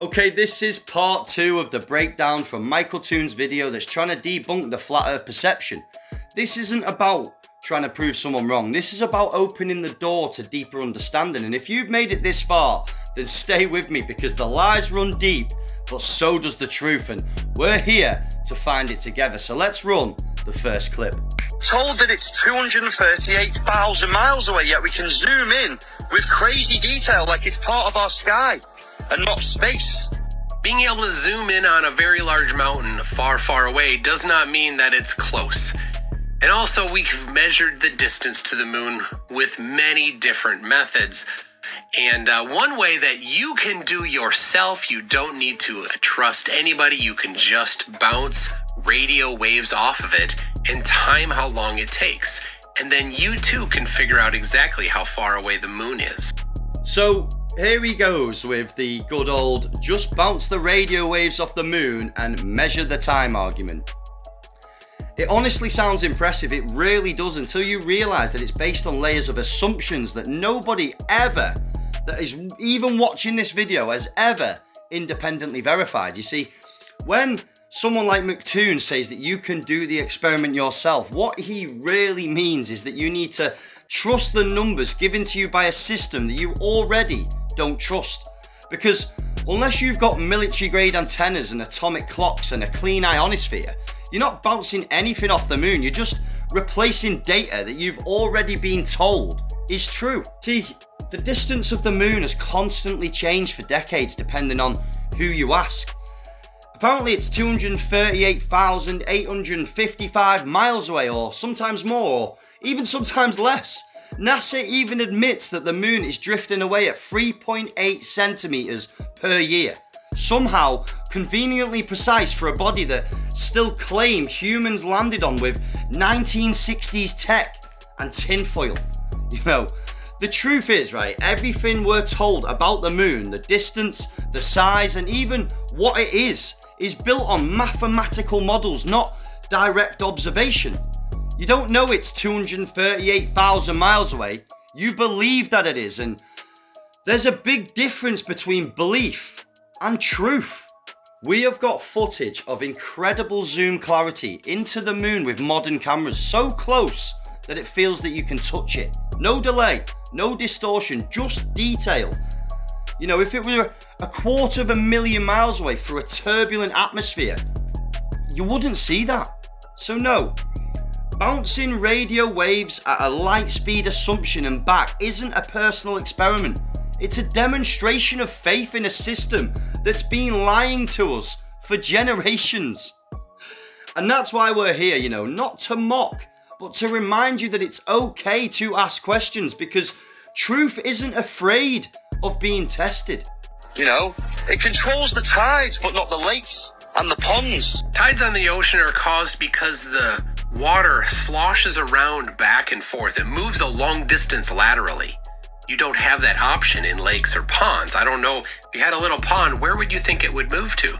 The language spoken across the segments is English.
Okay, this is part 2 of the breakdown from mactoon's video that's trying to debunk the flat earth perception. This isn't about trying to prove someone wrong. This is about opening the door to deeper understanding. And if you've made it this far, then stay with me because the lies run deep, but so does the truth. And we're here to find it together. So let's run the first clip. Told that it's 238,000 miles away, yet we can zoom in with crazy detail like it's part of our sky and not space. Being able to zoom in on a very large mountain far, far away does not mean that it's close. And also, we've measured the distance to the moon with many different methods. And one way that you can do yourself, you don't need to trust anybody, you can just bounce radio waves off of it and time how long it takes. And then you too can figure out exactly how far away the moon is. So here he goes with the good old just bounce the radio waves off the moon and measure the time argument. It honestly sounds impressive, it really does, until you realise that it's based on layers of assumptions that nobody ever, that is even watching this video, has ever independently verified. You see, when someone like mactoon says that you can do the experiment yourself, what he really means is that you need to trust the numbers given to you by a system that you already don't trust. Because unless you've got military grade antennas and atomic clocks and a clean ionosphere, you're not bouncing anything off the moon, you're just replacing data that you've already been told is true. See, the distance of the moon has constantly changed for decades depending on who you ask. Apparently it's 238,855 miles away, or sometimes more, or even sometimes less. NASA even admits that the moon is drifting away at 3.8 centimeters per year. Somehow conveniently precise for a body that still claim humans landed on with 1960s tech and tinfoil. You know, the truth is, right, everything we're told about the moon, the distance, the size, and even what it is built on mathematical models, not direct observation. You don't know it's 238,000 miles away, you believe that it is, and there's a big difference between belief and truth. We have got footage of incredible zoom clarity into the moon with modern cameras, so close that it feels that you can touch it. No delay, no distortion, just detail. You know, if it were 250,000 miles away through a turbulent atmosphere, you wouldn't see that. So no, bouncing radio waves at a light speed assumption and back isn't a personal experiment. It's a demonstration of faith in a system that's been lying to us for generations. And that's why we're here, you know, not to mock, but to remind you that it's okay to ask questions, because truth isn't afraid of being tested. You know, it controls the tides, but not the lakes and the ponds. Tides on the ocean are caused because the water sloshes around back and forth. It moves a long distance laterally. You don't have that option in lakes or ponds. I don't know, if you had a little pond, where would you think it would move to?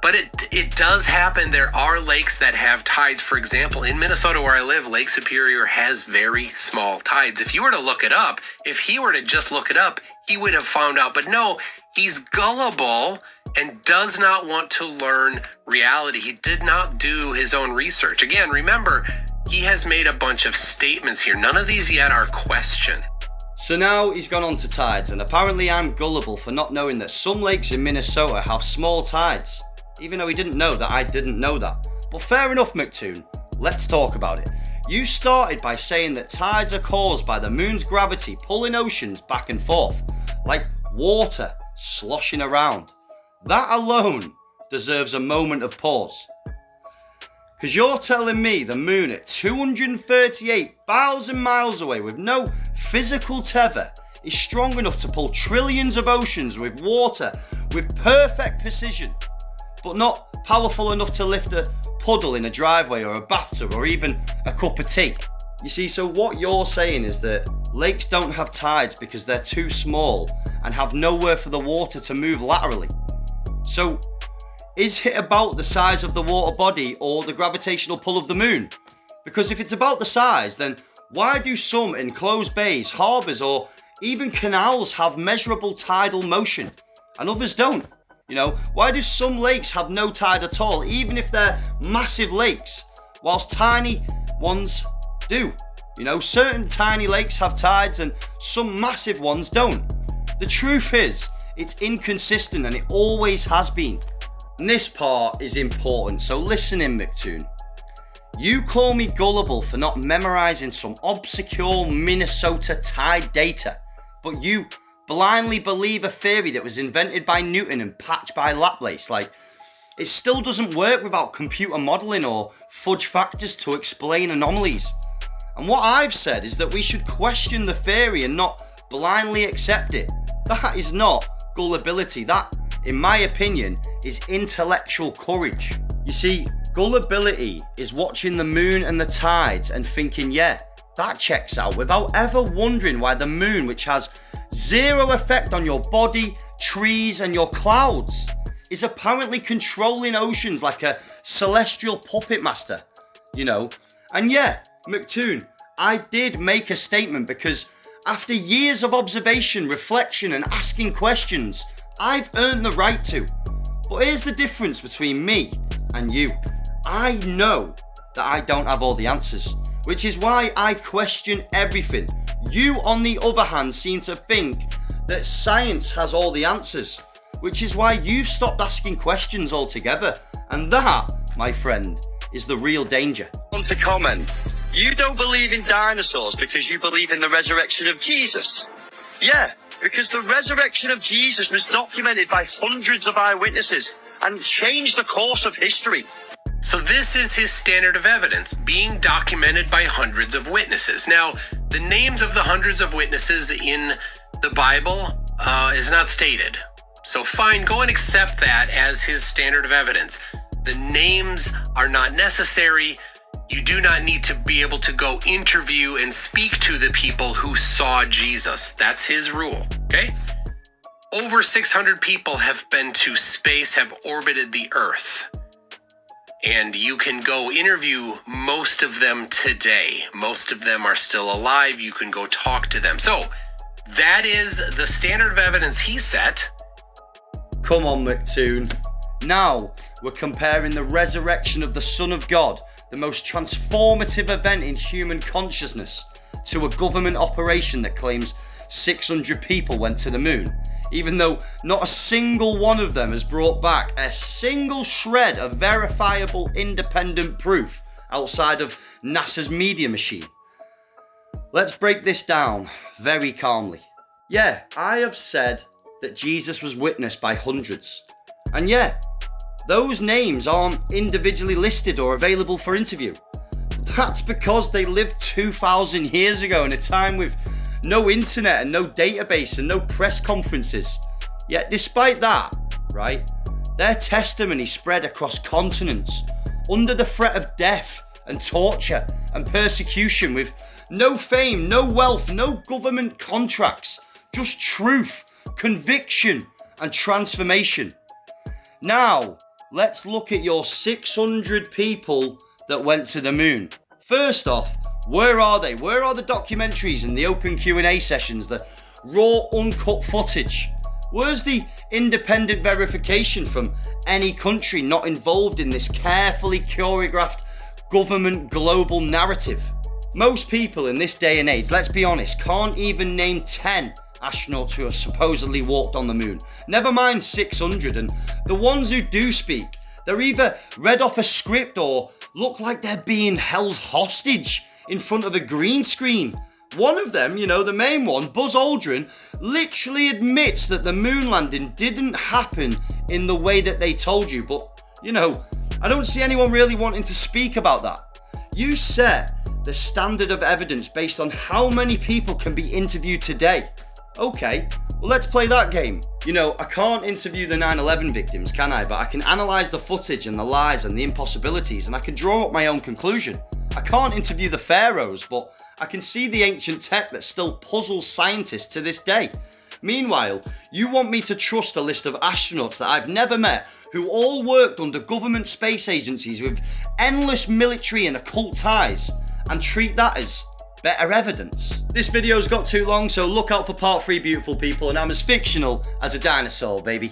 But it does happen. There are lakes that have tides. For example, in Minnesota where I live, Lake Superior has very small tides. If you were to look it up, if he were to just look it up, he would have found out. But no, he's gullible and does not want to learn reality. He did not do his own research. Again, remember, he has made a bunch of statements here. None of these yet are questioned. So now he's gone on to tides, and apparently I'm gullible for not knowing that some lakes in Minnesota have small tides. Even though he didn't know that, I didn't know that. But fair enough, mactoon, let's talk about it. You started by saying that tides are caused by the moon's gravity pulling oceans back and forth, like water sloshing around. That alone deserves a moment of pause. Because you're telling me the moon at 238,000 miles away with no physical tether is strong enough to pull trillions of oceans with water with perfect precision, but not powerful enough to lift a puddle in a driveway or a bathtub or even a cup of tea. You see, so what you're saying is that lakes don't have tides because they're too small and have nowhere for the water to move laterally. So is it about the size of the water body or the gravitational pull of the moon? Because if it's about the size, then why do some enclosed bays, harbours or even canals have measurable tidal motion and others don't? You know, why do some lakes have no tide at all, even if they're massive lakes, whilst tiny ones do? You know, certain tiny lakes have tides and some massive ones don't. The truth is, it's inconsistent and it always has been. And this part is important, so listen in, mactoon. You call me gullible for not memorizing some obscure Minnesota tide data, but you blindly believe a theory that was invented by Newton and patched by Laplace. Like, it still doesn't work without computer modelling or fudge factors to explain anomalies. And what I've said is that we should question the theory and not blindly accept it. That is not gullibility. That, in my opinion, is intellectual courage. You see, gullibility is watching the moon and the tides and thinking, yeah, that checks out, without ever wondering why the moon, which has zero effect on your body, trees, and your clouds, is apparently controlling oceans like a celestial puppet master, you know. And yeah, mactoon, I did make a statement because after years of observation, reflection, and asking questions, I've earned the right to. But here's the difference between me and you. I know that I don't have all the answers, which is why I question everything. You, on the other hand, seem to think that science has all the answers, which is why you've stopped asking questions altogether. And that, my friend, is the real danger. I want to comment. You don't believe in dinosaurs because you believe in the resurrection of Jesus. Yeah, because the resurrection of Jesus was documented by hundreds of eyewitnesses and changed the course of history. So this is his standard of evidence, being documented by hundreds of witnesses. Now, the names of the hundreds of witnesses in the Bible is not stated. So fine, go and accept that as his standard of evidence. The names are not necessary. You do not need to be able to go interview and speak to the people who saw Jesus. That's his rule, okay? Over 600 people have been to space, have orbited the Earth. And you can go interview most of them today. Most of them are still alive. You can go talk to them. So that is the standard of evidence he set. Come on, mactoon. Now we're comparing the resurrection of the Son of God, the most transformative event in human consciousness, to a government operation that claims 600 people went to the moon, even though not a single one of them has brought back a single shred of verifiable independent proof outside of NASA's media machine. Let's break this down very calmly. Yeah, I have said that Jesus was witnessed by hundreds. And yeah, those names aren't individually listed or available for interview. That's because they lived 2,000 years ago in a time with no internet and no database and no press conferences. Yet despite that, right, their testimony spread across continents under the threat of death and torture and persecution, with no fame, no wealth, no government contracts, just truth, conviction and transformation. Now, let's look at your 600 people that went to the moon. First off, where are they? Where are the documentaries and the open Q&A sessions, the raw, uncut footage? Where's the independent verification from any country not involved in this carefully choreographed government global narrative? Most people in this day and age, let's be honest, can't even name 10 astronauts who have supposedly walked on the moon. Never mind 600, and the ones who do speak, they're either read off a script or look like they're being held hostage in front of a green screen. One of them, you know, the main one, Buzz Aldrin, literally admits that the moon landing didn't happen in the way that they told you, but, you know, I don't see anyone really wanting to speak about that. You set the standard of evidence based on how many people can be interviewed today. Okay, well, let's play that game. You know, I can't interview the 9/11 victims, can I? But I can analyse the footage and the lies and the impossibilities, and I can draw up my own conclusion. I can't interview the pharaohs, but I can see the ancient tech that still puzzles scientists to this day. Meanwhile, you want me to trust a list of astronauts that I've never met, who all worked under government space agencies with endless military and occult ties, and treat that as better evidence? This video's got too long, so look out for part 3, beautiful people, and I'm as fictional as a dinosaur, baby.